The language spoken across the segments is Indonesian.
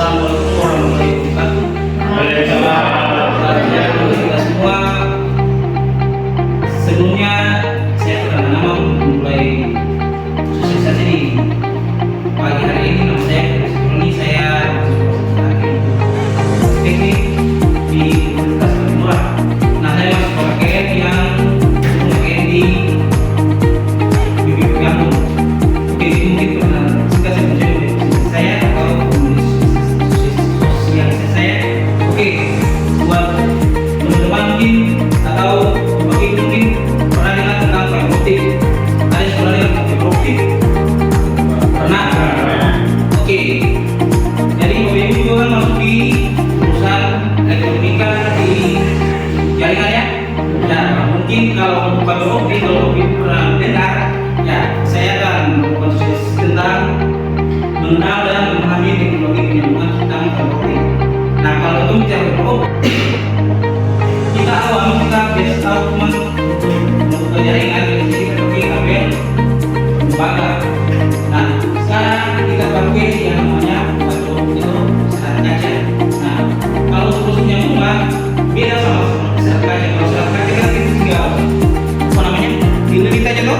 Assalamualaikum warahmatullahi wabarakatuh. Kita semua, sebelumnya saya pertama-tama memulai sosialisasi di pagi hari ini. Nama saya ini saya teknik di Universitas Murah. Nah, saya masuk pakaian yang pakaian di BPP Bandung. Oke, mungkin pernah singkat saya menjadi saya atau sosialisasi saya. Oke, buat teman-teman mungkin atau mungkin pernah dengar tentang fiber optik. Ada sekolah yang fiber optik? Pernah? Oke. Jadi mobil itu kan masuk di jurusan elektronika di jaringan ya. Nah, mungkin kalau untuk fiber optik, kalau mungkin pernah dengar, ya saya akan mengkonsultasi tentang mengenal dan memahami teknologi penyambungan tentang fiber optik. Nah, kalau itu bicara fiber optik, kita awam kita biasa tahu cuma untuk jaringan jadi pakai kabel lembaga. Nah, sekarang kita pakai yang namanya fiber optik itu serat kaca. Nah, kalau untuk penyambungan beda sama serat kaca. Kalau serat kaca kan kita tinggal apa namanya dililit aja loh,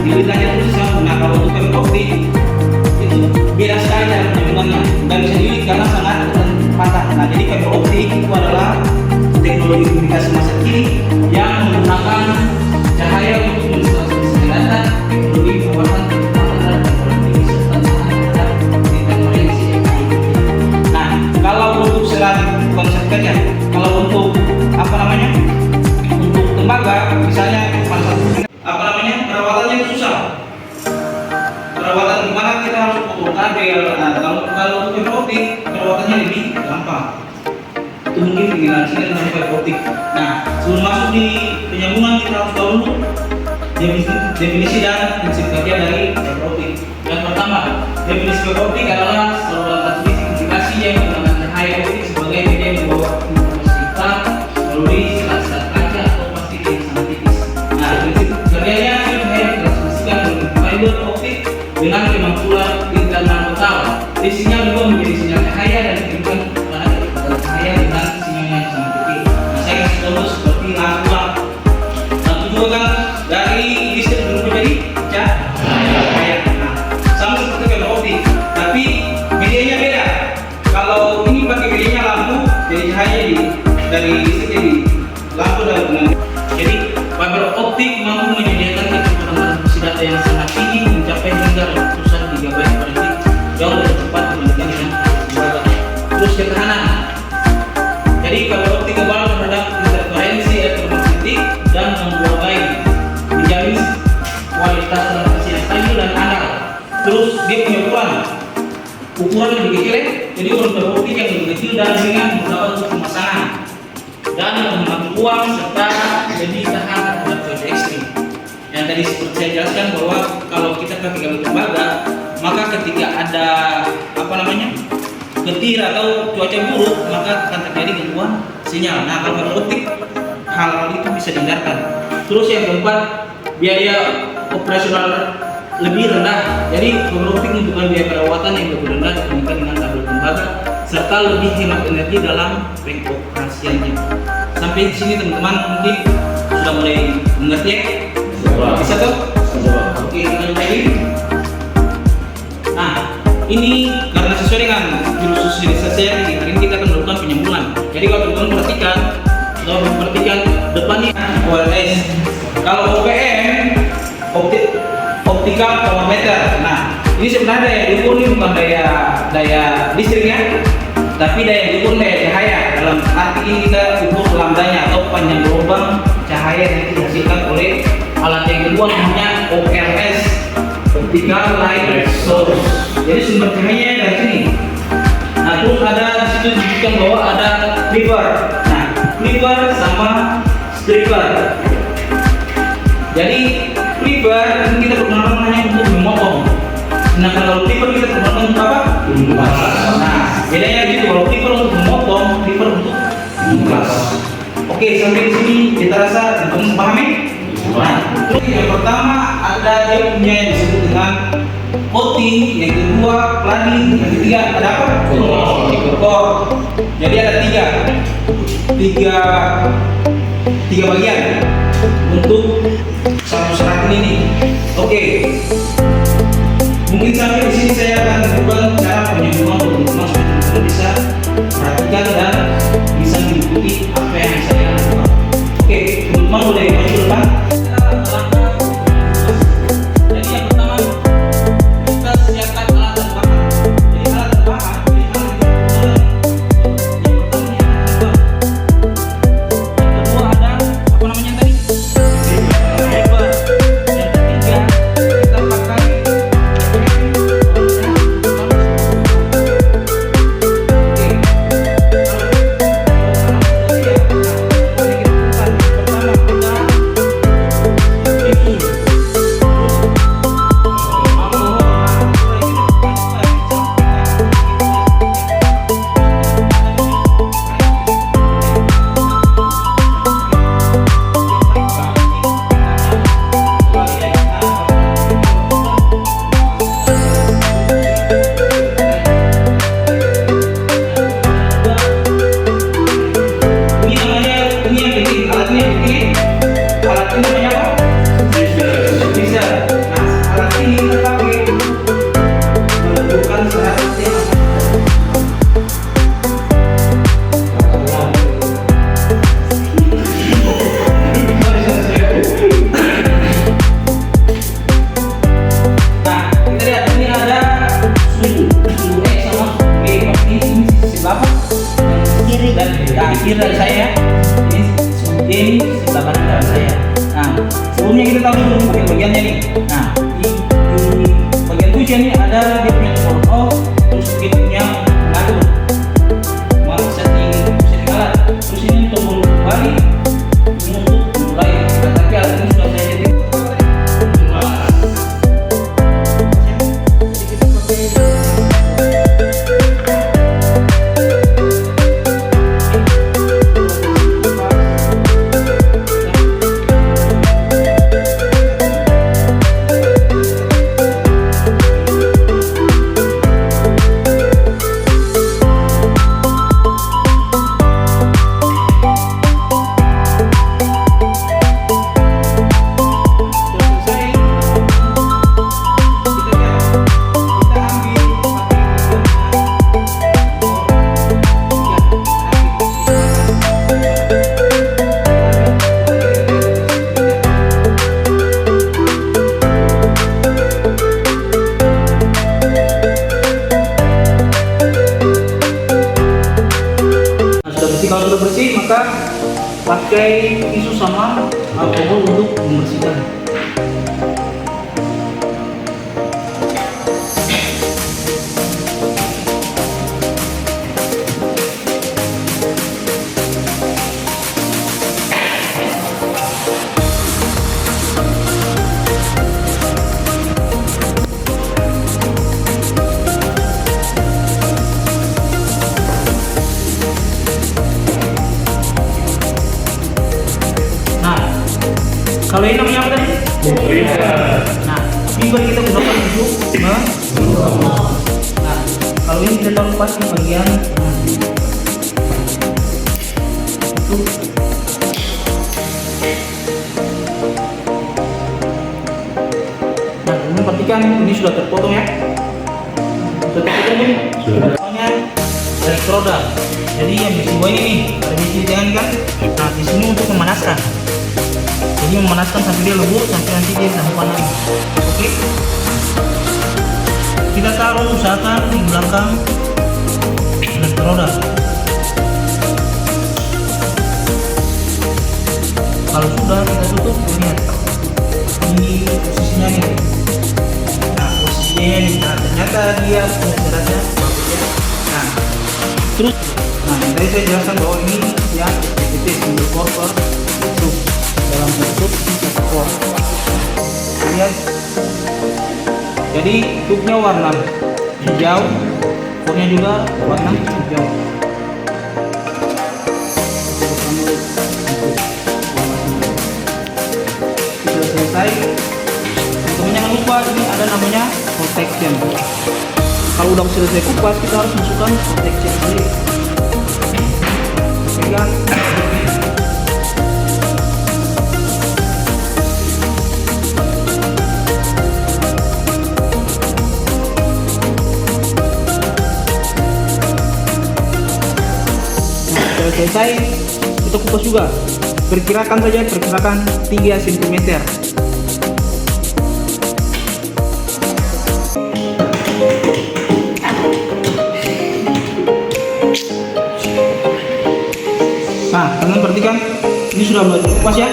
dililit aja terus sambung. Nah, kalau untuk fiber optik itu beda sekali cara penyambungannya, nggak bisa dililit karena sangat patah. Nah, jadi fiber optik itu adalah teknologi komunikasi masa kini yang menggunakan cahaya untuk mentransmisi data, teknologi pembuatan dan teknologi serta terhadap teknologi. Nah, kalau untuk serat konsep kerja, kalau untuk apa namanya, untuk tembaga, misalnya pada satu apa namanya perawatannya itu susah. Perawatan gimana kita harus potong kabel. Nah, kalau untuk fiber optik perawatannya lebih gampang. Itu mungkin penjelasan tentang fiber optik. Nah, sebelum masuk di penyambungan kita harus tahu dulu definisi dan prinsip kerja dari fiber optik. Yang pertama, definisi fiber optik adalah saluran transmisi komunikasi yang menggunakan cahaya optik sebagai media yang membawa informasi kita melalui serat-serat kaca atau plastik yang sangat tipis. Nah, prinsip kerjanya cahaya ditransmisikan melalui fiber optik dengan kemakmuran internal total. Sinyal juga menjadi sinyal cahaya dan dikirimkan kepada kecepatan cahaya dengan sinyal yang sangat kecil. Nah, saya kasih contoh seperti lampu. Lampu juga kan dari listrik berubah jadi cahaya. Nah, sama seperti fiber optik, tapi medianya beda. Kalau ini pakai medianya lampu, jadi cahaya dari listrik jadi lampu dan jadi fiber optik mampu menyediakan kecepatan transmisi data yang sangat tinggi mencapai hingga ratusan GB per detik, jauh lebih cepat dibandingkan dengan lembaga. Terus ketahanan. Jadi fiber optik kebal terhadap interferensi elektromagnetik dan membuat baik, menjamin kualitas transmisi yang stabil dan andal. Terus dia punya ukuran lebih kecil, jadi fiber optik yang lebih kecil dan ringan mudah untuk pemasangan dan menghemat uang serta lebih tahan terhadap cuaca ekstrim. Yang tadi seperti saya jelaskan bahwa kalau kita pakai kabel tembaga, maka ketika ada apa namanya petir atau cuaca buruk, maka akan terjadi gangguan sinyal. Nah, kalau fiber optik hal itu bisa dihindarkan. Terus yang keempat, biaya operasional lebih rendah. Jadi fiber optik membutuhkan biaya perawatan yang lebih rendah dibandingkan dengan kabel tembaga serta lebih hemat energi dalam pengoperasiannya. Sampai di sini teman-teman mungkin sudah mulai mengerti ya? Bisa tuh? Oke, lanjut lagi. Nah, ini karena sesuai dengan jurus sosialisasi saya, hari ini kita akan melakukan penyambungan. Jadi kalau teman-teman perhatikan depannya OLS. Kalau OPM, optical thermometer. Nah, ini sebenarnya daya diukur ini bukan daya listrik ya, tapi daya diukur daya cahaya. Dalam arti ini kita ukur lambdanya atau panjang gelombang cahaya yang dihasilkan oleh alat yang kedua namanya OLS, optical light source. Jadi sumber cahaya dari sini. Nah, terus ada di situ disebutkan bahwa ada clipper. Nah, clipper sama stripper. Jadi clipper ini kita gunakan hanya untuk memotong. Nah, kalau clipper kita gunakan untuk apa? Nah, bedanya di situ. Kalau clipper untuk memotong, clipper untuk mengulas. Oke, sampai di sini kita rasa teman-teman pahami? Nah, terus yang pertama ada dia punya yang disebut dengan OT coating, yang kedua cladding, yang ketiga ada apa? Core. Jadi ada tiga bagian untuk satu seratus ini. Oke. Mungkin sampai di sini saya akan lakukan cara penyambungan teman-teman supaya teman-teman bisa perhatikan dan bisa mengikuti apa yang saya lakukan. Oke, teman-teman boleh maju depan. Jadi yang pertama kita siapkan alat dan bahan. Jadi alat dan bahan, yang kedua ada apa namanya tadi? Fiber. Yang ketiga kita pakai kiri dari saya, ini sebelah kanan dari saya. Nah, sebelumnya kita tahu dulu bagian-bagiannya nih. Nah, di bagian tujuan ini ada dia punya on off, terus dia punya pengatur, setting alat. Terus ini tombol kembali untuk mulai. Tapi alat ini sudah saya setting. Kalau sudah bersih maka pakai tisu sama alkohol untuk membersihkan. Kalau ini namanya apa tadi? Nah, fiber kita gunakan untuk nah, kalau ini kita taruh pas di bagian itu. Nah, ini perhatikan ini sudah terpotong ya. Sudah terpotong ini. Soalnya elektroda. Jadi yang di bawah ini nih, ada di sini jangan kan? Nah, di sini untuk memanaskan. Jadi memanaskan sampai dia lembut, sampai nanti dia sampai panas. Oke. Kita taruh usahakan di belakang elektroda. Kalau sudah kita tutup, lihat ini posisinya nih. Nah, posisinya nih. Nah, ternyata dia punya derajat bagus ya. Nah, terus, nah tadi saya jelaskan bahwa ini ya SPT single core itu dalam bentuk core. Lihat, jadi tubnya warna hijau, core-nya juga warna hijau. Sudah selesai. Teman-teman jangan lupa ini ada namanya protection. kalau udah selesai kupas, kita harus masukkan protection sendiri. Pegang. Selesai, kita kupas juga. Perkirakan 3 cm. Nah, kalian perhatikan, ini sudah mulai terkupas ya.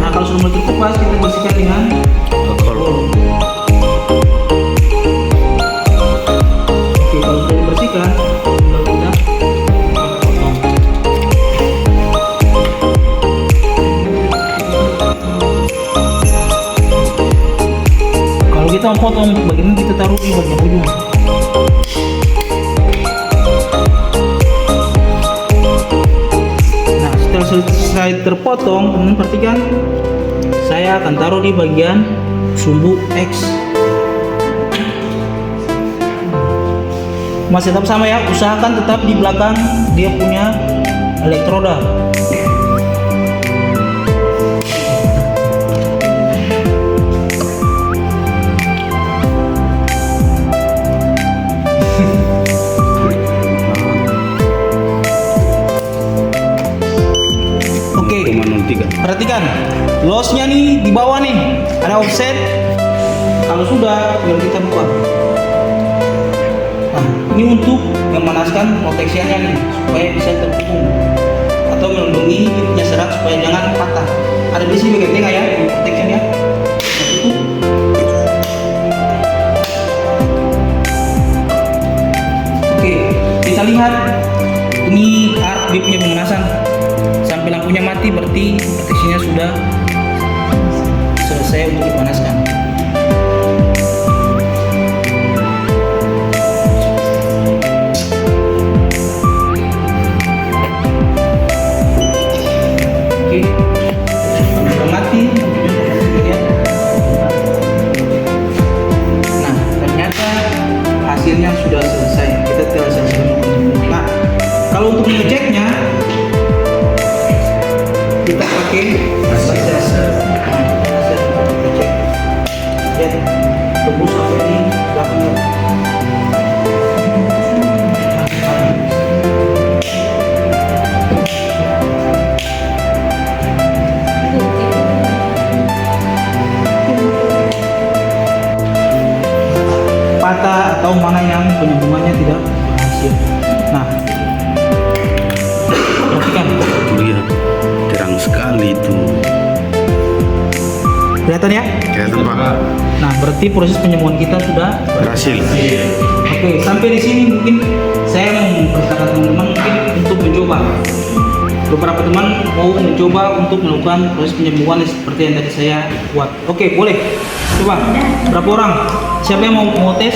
Nah, kalau sudah mulai terkupas, kita bersihkan dengan alkohol. Oke, kalau sudah dibersihkan, kita kita potong bagian ini, kita taruh di bagian ujung. Nah, setelah selesai terpotong, teman-teman perhatikan, saya akan taruh di bagian sumbu X. Masih tetap sama ya, usahakan tetap di belakang dia punya elektroda. Perhatikan, lossnya nih di bawah nih ada offset. Kalau sudah, tinggal kita buka. Nah, ini untuk memanaskan proteksinya nih supaya bisa terhubung atau melindungi punya serat supaya jangan patah. Ada di sini bagian tengah ya, ini proteksinya. Tutup. Oke, kita lihat ini arc dia punya pemanasan. Sampai lampunya mati berarti proteksinya sudah selesai untuk dipanaskan. Oke, sudah mati. Nah, ternyata hasilnya sudah selesai. Kita telah selesai. Nah, kalau untuk mengeceknya, kita pakai laser. Lihat, tembus sampai di belakang. Patah atau mana yang penyambungannya tidak berhasil. Nah, perhatikan. Lihat, terang sekali itu. Kelihatan ya? Kelihatan Pak. Nah, berarti proses penyembuhan kita sudah Berhasil. Oke, sampai di sini mungkin saya mau mempersilakan teman-teman mungkin untuk mencoba. Beberapa teman mau mencoba untuk melakukan proses penyembuhan seperti yang tadi saya buat. Oke, boleh. Coba. Berapa orang? Siapa yang mau tes?